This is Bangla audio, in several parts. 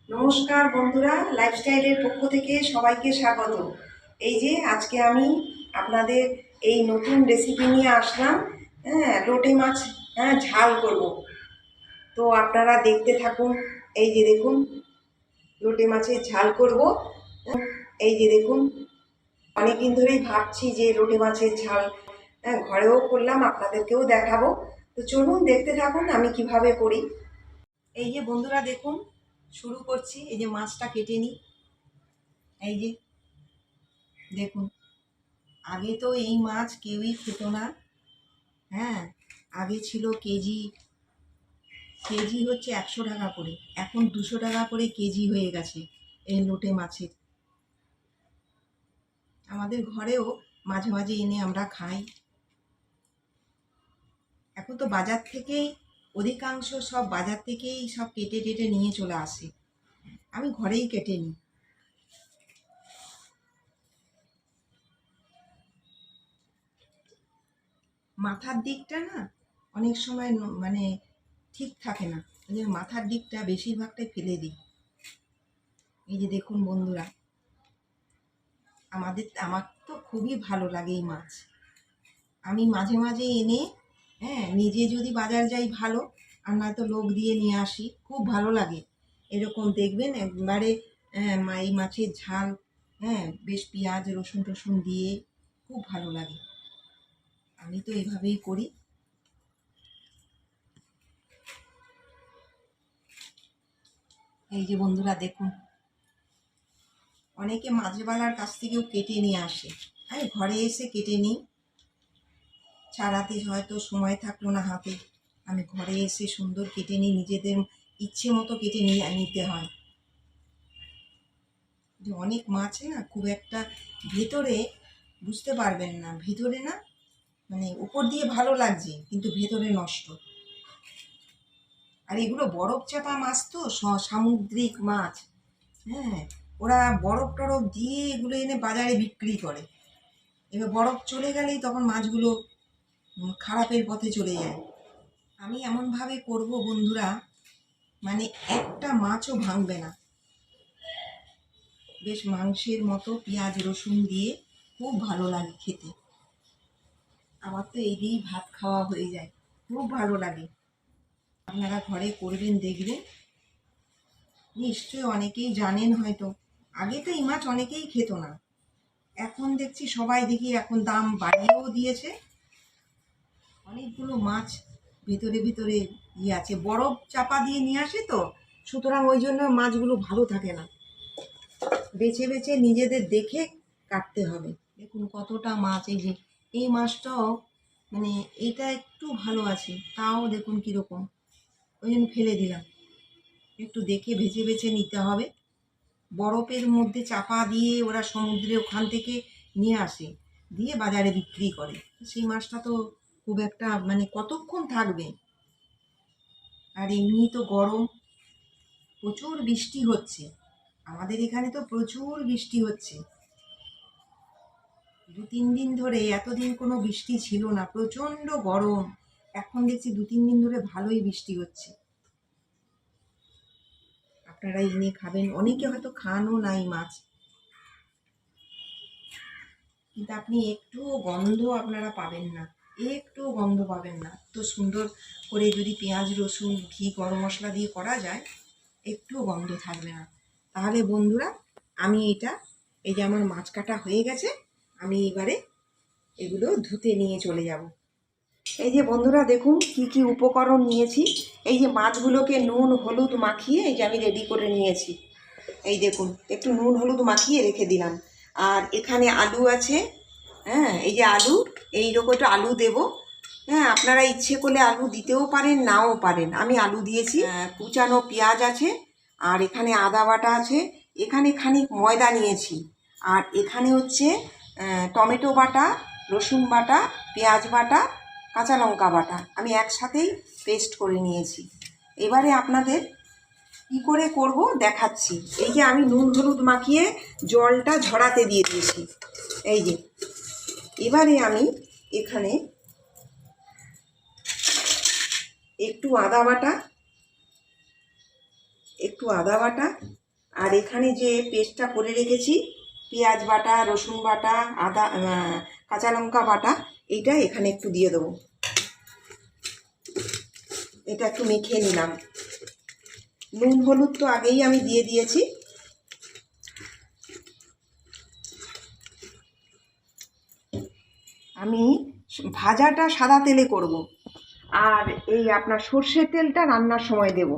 নমস্কার বন্ধুরা, লাইফস্টাইলের পক্ষ থেকে সবাইকে স্বাগত। এই যে আজকে আমি আপনাদের এই নতুন রেসিপি নিয়ে আসলাম। লোটে মাছ ঝাল করব। তো আপনারা দেখতে থাকুন। এই যে দেখুন, লোটে মাছের ঝাল করব। এই যে দেখুন, অনেকদিন ধরেই ভাবছি যে লোটে মাছের ঝাল ঘরেও করলাম, আপনাদেরকেও দেখাবো। তো চলুন দেখতে থাকুন আমি কিভাবে করি। এই যে বন্ধুরা দেখুন, শুরু করছি। এই যে মাছটা কেটে নিই। এই যে দেখুন, আগে তো এই মাছ কেউই খেত না। হ্যাঁ, আগে ছিল কেজি কেজি হচ্ছে 100 টাকা করে, এখন 200 টাকা করে কেজি হয়ে গেছে এই লোটে মাছের। আমাদের ঘরেও মাঝে মাঝে এনে আমরা খাই। এখন তো বাজার থেকেই অধিকাংশ সব বাজার থেকেই সব কেটে টেটে নিয়ে চলে আসে। আমি ঘরেই কেটে নিই। মাথার দিকটা না অনেক সময় মানে ঠিক থাকে না, ওই জন্য মাথার দিকটা বেশিরভাগটাই ফেলে দিই। এই যে দেখুন বন্ধুরা, আমার তো খুবই ভালো লাগে এই মাছ। আমি মাঝে মাঝে এনে নিজে যদি বাজার যাই ভালো, আর নয়তো লোক দিয়ে নিয়ে আসি, খুব ভালো লাগে। এরকম দেখবেন একবারে এই মাছের ঝাল, বেশ পেঁয়াজ রসুন টসুন দিয়ে খুব ভালো লাগে। আমি তো এইভাবেই করি। এই যে বন্ধুরা দেখুন, অনেকে মাছওয়ালার কাছ থেকেও কেটে নিয়ে আসে, আমি ঘরে এসে কেটে নিই। ছাড়াতে হয়তো সময় থাকলো না হাতে, আমি ঘরে এসে সুন্দর কেটে নিই। নিজেদের ইচ্ছে মতো কেটে নিতে হয়। যে অনেক মাছ না খুব একটা ভেতরে বুঝতে পারবেন না, ভেতরে না মানে উপর দিয়ে ভালো লাগছে কিন্তু ভেতরে নষ্ট। আর এগুলো বরফ চাপা মাছ তো, সামুদ্রিক মাছ। ওরা বরফ টরফ দিয়ে এগুলো এনে বাজারে বিক্রি করে। এবার বরফ চলে গেলেই তখন মাছগুলো খারাপের পথে চলে যায়। আমি এমনভাবে করব বন্ধুরা, মানে একটা মাছও ভাঙবে না। বেশ মাংসের মতো পেঁয়াজ রসুন দিয়ে খুব ভালো লাগে খেতে। আমার তো এই দিয়েই ভাত খাওয়া হয়ে যায়, খুব ভালো লাগে। আপনারা ঘরে করবেন দেখবেন। নিশ্চয়ই অনেকেই জানেন হয়তো। আগে তো এই মাছ অনেকেই খেত না, এখন দেখছি সবাই দেখি এখন দাম বাড়িয়েও দিয়েছে। অনেকগুলো মাছ ভেতরে ভেতরে আছে, বরফ চাপা দিয়ে নিয়ে আসে তো, সুতরাং ওই জন্য মাছগুলো ভালো থাকে না। বেছে বেছে নিজেদের দেখে কাটতে হবে। দেখুন কতটা মাছ। এই যে এই মাছটাও মানে এইটা একটু ভালো আছে, তাও দেখুন কীরকম, ওই জন্য ফেলে দিলাম। একটু দেখে বেছে বেছে নিতে হবে। বরফের মধ্যে চাপা দিয়ে ওরা সমুদ্রে ওখান থেকে নিয়ে আসে, দিয়ে বাজারে বিক্রি করে। সেই মাছটা তো খুব একটা মানে কতক্ষণ থাকবে। আর এমনি তো গরম, প্রচুর বৃষ্টি হচ্ছে। আমাদের এখানে তো প্রচুর বৃষ্টি হচ্ছে। 2-3 দিন ধরে, এতদিন কোনো বৃষ্টি ছিল না, প্রচণ্ড গরম। এখন দেখছি 2-3 দিন ধরে ভালোই বৃষ্টি হচ্ছে। আপনারা এনে খাবেন। অনেকে হয়তো খানও নাই মাছ, কিন্তু আপনি একটুও গন্ধ আপনারা পাবেন না, একটুও গন্ধ পাবেন না। তো সুন্দর করে যদি পেঁয়াজ রসুন ঘি গরম মশলা দিয়ে করা যায়, একটুও গন্ধ থাকবে না। তাহলে বন্ধুরা, আমি এই যে আমার মাছ কাটা হয়ে গেছে, আমি এবারে এগুলো ধুতে নিয়ে চলে যাব। এই যে বন্ধুরা দেখুন কি কি উপকরণ নিয়েছি। এই যে মাছগুলোকে নুন হলুদ মাখিয়ে এই যে আমি রেডি করে নিয়েছি। এই দেখুন, একটু নুন হলুদ মাখিয়ে রেখে দিলাম। আর এখানে আলু আছে। এই যে আলু, এইরকম একটু আলু দেব। আপনারা ইচ্ছে করলে আলু দিতেও পারেন, নাও পারেন। আমি আলু দিয়েছি। কুচানো পেঁয়াজ আছে, আর এখানে আদা বাটা আছে। এখানে খানিক ময়দা নিয়েছি, আর এখানে হচ্ছে টমেটো বাটা, রসুন বাটা, পেঁয়াজ বাটা, কাঁচা লঙ্কা বাটা আমি একসাথেই পেস্ট করে নিয়েছি। এবারে আপনাদের কী করে করব দেখাচ্ছি। এই যে আমি নুন হলুদ মাখিয়ে জলটা ঝরাতে দিয়ে দিয়েছি। এই যে এবারে আমি এখানে একটু আদা বাটা, আর এখানে যে পেস্টটা করে রেখেছি, পেঁয়াজ বাটা, রসুন বাটা, আদা, কাঁচা লঙ্কা বাটা, এইটা এখানে একটু দিয়ে দেবো। এটা একটু মেখে নিলাম। নুন হলুদ তো আগেই আমি দিয়ে দিয়েছি। আমি ভাজাটা সাদা তেলে করব, আর এই আপনার সর্ষের তেলটা রান্নার সময় দেব।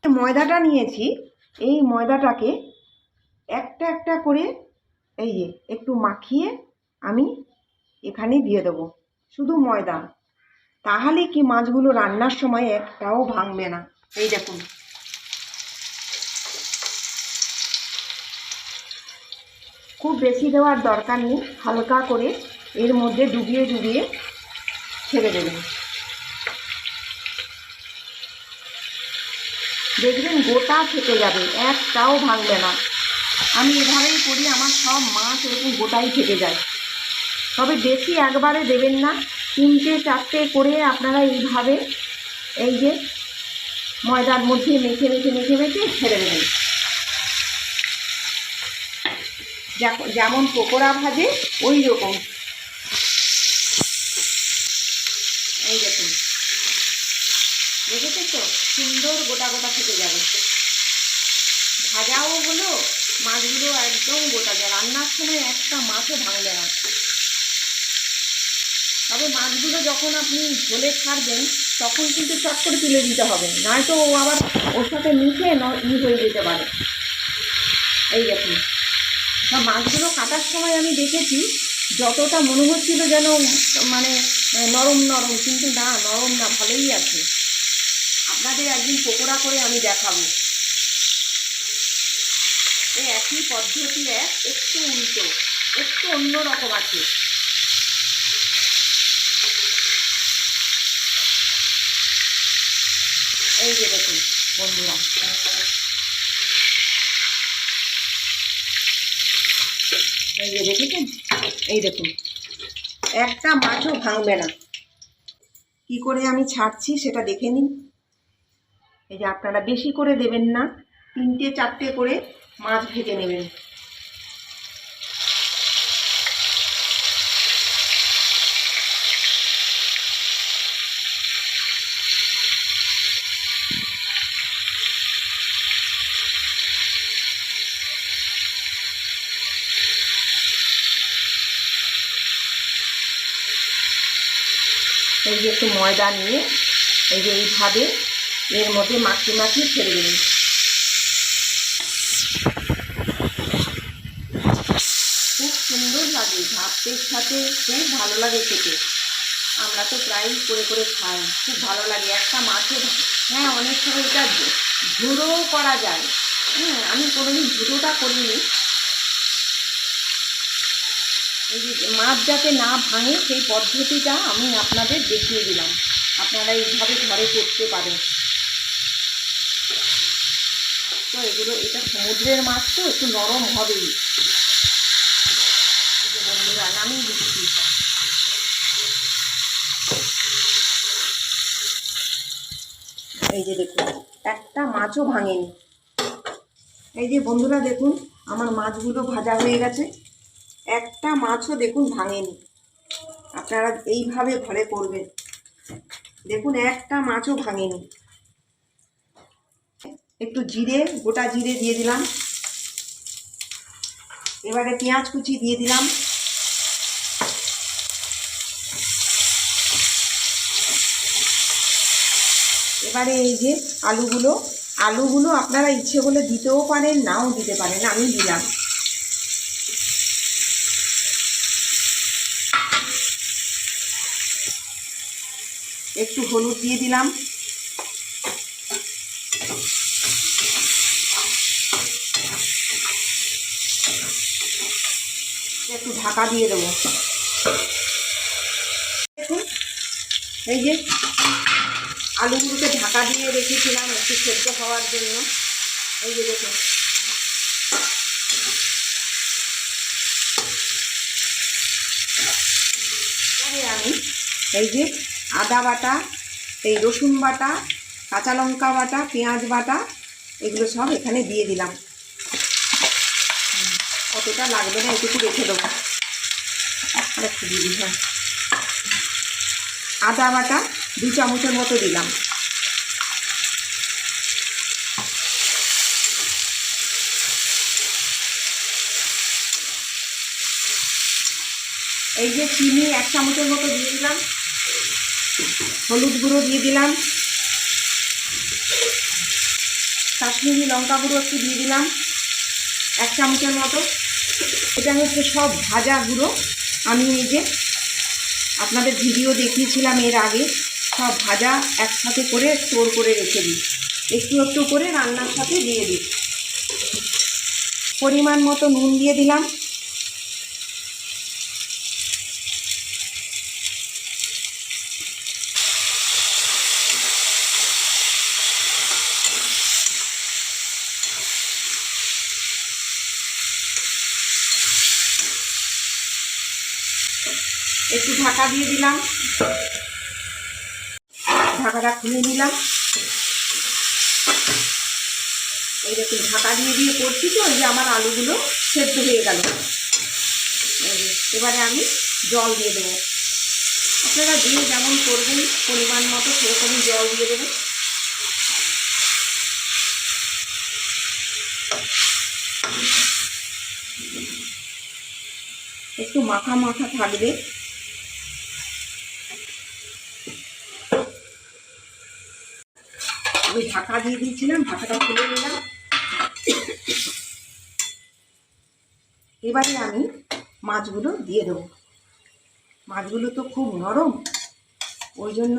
ময়দাটা নিয়েছি, এই ময়দাটাকে একটা একটা করে এই যে একটু মাখিয়ে আমি এখানে দিয়ে দেবো, শুধু ময়দা। তাহলে কি মাছগুলো রান্নার সময় একটাও ভাঙবে না। এই দেখুন, খুব বেশি দেওয়ার দরকার নেই, হালকা করে এর মধ্যে ডুবিয়ে ডুবিয়ে ছেড়ে দেবেন। দেখবেন গোটা থেকে যাবে, একটাও ভাঙবে না। আমি এভাবেই করি, আমার সব মাছ এরকম গোটাই থেকে যায়। তবে বেশি একবারে দেবেন না, 3-4টে করে আপনারা এইভাবে এই যে ময়দার মধ্যে মেখে মেখে মেখে মেখে ছেড়ে দেবেন। যেমন পকোড়া ভাজে ওই রকম। এই দেখুন, দেখেছেন তো, সুন্দর গোটা গোটা থেকে যাবে। ভাজাও হলো, মাছগুলো একদম গোটা যায়, রান্নার সময় একটা মাছও ভাঙবে না। তবে মাছগুলো যখন আপনি ঝোলে ছাড়বেন তখন কিন্তু চট করে তুলে দিতে হবে, নয়তো ও আবার ওর সাথে মিশে হয়ে যেতে পারে। এই দেখুন, মাছগুলো কাটার সময় আমি দেখেছি যতটা মনে হচ্ছিল যেন মানে নরম নরম, কিন্তু না, নরম না, ভালোই আছে। আপনাদের একদিন পকোড়া করে আমি দেখাবো। এই একই পদ্ধতি, একটু উল্টো, একটু অন্য রকম আছে। এই যে দেখুন বন্ধুরা, এই যে দেখেছেন, এই দেখুন, একটা মাছও ভাঙবে না। কি করে আমি ছাড়ছি সেটা দেখে নিন। এই যে আপনারা বেশি করে দেবেন না, 3-4টে করে মাছ ভেজে নেবেন। এই যে একটু ময়দা নিয়ে এই যে এইভাবে এর মধ্যে মাখিয়ে মাখিয়ে ছেড়ে দিন। খুব সুন্দর লাগে, ভাতের সাথে খুব ভালো লাগে খেতে। আমরা তো প্রায়ই করে করে খাই, খুব ভালো লাগে। একটা মাছের, হ্যাঁ, অনেক সময় এটা ঝুড়োও করা যায়। হ্যাঁ, আমি কোনোদিন ঝুড়োটা করিনি। এই যে মাছ যাতে না ভাঙে সেই পদ্ধতিটা আমি আপনাদের দেখিয়ে দিলাম, আপনারা এইভাবে ঘরে করতে পারেন। তো এগুলো, এটা সমুদ্রের মাছ তো একটু নরম হবেই। বন্ধুরা, নামিয়ে দিচ্ছি। এই যে দেখুন, একটা মাছও ভাঙেনি। এই যে বন্ধুরা দেখুন, আমার মাছগুলো ভাজা হয়ে গেছে, একটা মাছও দেখুন ভাঙেনি। আপনারা এইভাবে ঘরে করবেন, দেখুন একটা মাছও ভাঙেনি। একটু জিরে, গোটা জিরে দিয়ে দিলাম। এবারে পেঁয়াজ কুচি দিয়ে দিলাম। এবারে এই যে আলুগুলো আপনারা ইচ্ছে হলে দিতেও পারেন, নাও দিতে পারেন, আমি দিলাম। একটু হলুদ দিয়ে দিলাম। একটু ঢাকা দিয়ে দেবো। দেখুন, এই যে আলুগুলোকে ঢাকা দিয়ে রেখেছিলাম একটু সেদ্ধ হওয়ার জন্য। এই যে দেখুন, আমি এই যে আদা বাটা, এই রসুন বাটা, কাঁচা লঙ্কা বাটা, পেঁয়াজ বাটা, এগুলো সব এখানে দিয়ে দিলাম। অতটা লাগবে না, এটুকু রেখে দেবো। আর একটু দিয়ে দিই। হ্যাঁ, আদা বাটা 2 চামচের মতো দিলাম। এই যে চিনি 1 চামচের মতো দিয়ে দিলাম। হলুদ গুঁড়ো দিয়ে দিলাম। কাশ্মীরি লঙ্কা গুঁড়ো একটু দিয়ে দিলাম 1 চামচের মতো। এটা হচ্ছে সব ভাজা গুঁড়ো। আমি এই যে আপনাদের ভিডিও দেখিয়েছিলাম এর আগে, সব ভাজা একসাথে করে স্টোর করে রেখে দিই। একটু একটু করে রান্নার সাথে দিয়ে দিই। পরিমাণ মতো নুন দিয়ে দিলাম। একটু ঢাকা দিয়ে দিলাম। ঢাকাটা খুলে নিলাম। এই দেখুন ঢাকা দিয়ে দিয়ে করছি তো, এই যে আমার আলুগুলো সেদ্ধ হয়ে গেল। এবারে আমি জল দিয়ে দেবো। আপনারা যে যেমন করবেন পরিমাণ মতো সেরকমই জল দিয়ে দেবেন। একটু মাখা মাখা থাকবে। আমি ঢাকা দিয়ে দিয়েছিলাম, ঢাকাটা খুলে নিলাম। এবারে আমি মাছগুলো দিয়ে দেবো। মাছগুলো তো খুব নরম, ওই জন্য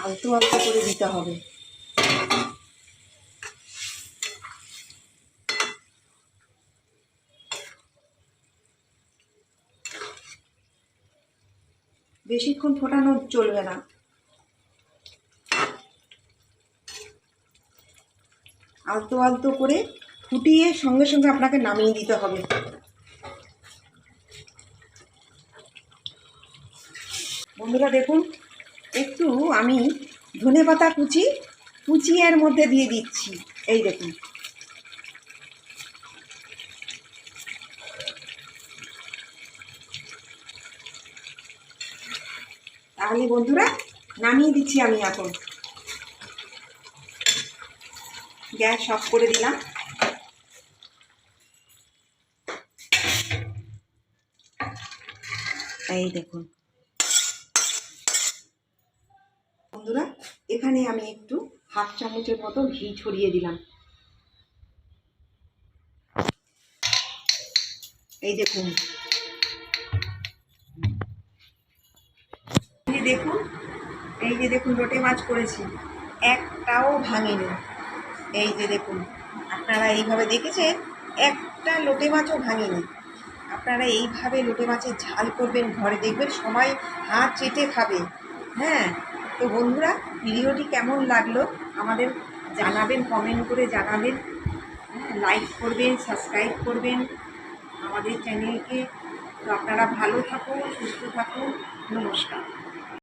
আলতো আলতো করে দিতে হবে। বেশিক্ষণ ফোটানো চলবে না। আলতো আলতো করে ফুটিয়ে সঙ্গে সঙ্গে আপনাকে নামিয়ে দিতে হবে। বন্ধুরা দেখুন, একটু আমি ধনেপাতা কুচি এর মধ্যে দিয়ে দিচ্ছি। এই দেখুন, তাহলে বন্ধুরা নামিয়ে দিচ্ছি আমি এখন। গ্যাস অফ করে দিলাম। এই দেখুন বন্ধুরা, এখানে আমি একটু 1/2 চামচের মতো ঘি ছড়িয়ে দিলাম। এই দেখুন, এই যে দেখুন লোটে মাছ করেছি, একটাও ভাঙেনি। এই যে দেখুন, আপনারা এইভাবে দেখেছেন, একটা লোটে মাছও ভাঙেনি। আপনারা এইভাবে লোটে মাছের ঝাল করবেন, ঘরে দেখবেন সবাই হাত চেটে খাবে। হ্যাঁ, তো বন্ধুরা ভিডিওটি কেমন লাগলো আমাদের জানাবেন, কমেন্ট করে জানাবেন। লাইক করবেন, সাবস্ক্রাইব করবেন আমাদের চ্যানেলকে। তো আপনারা ভালো থাকুন, সুস্থ থাকুন। নমস্কার।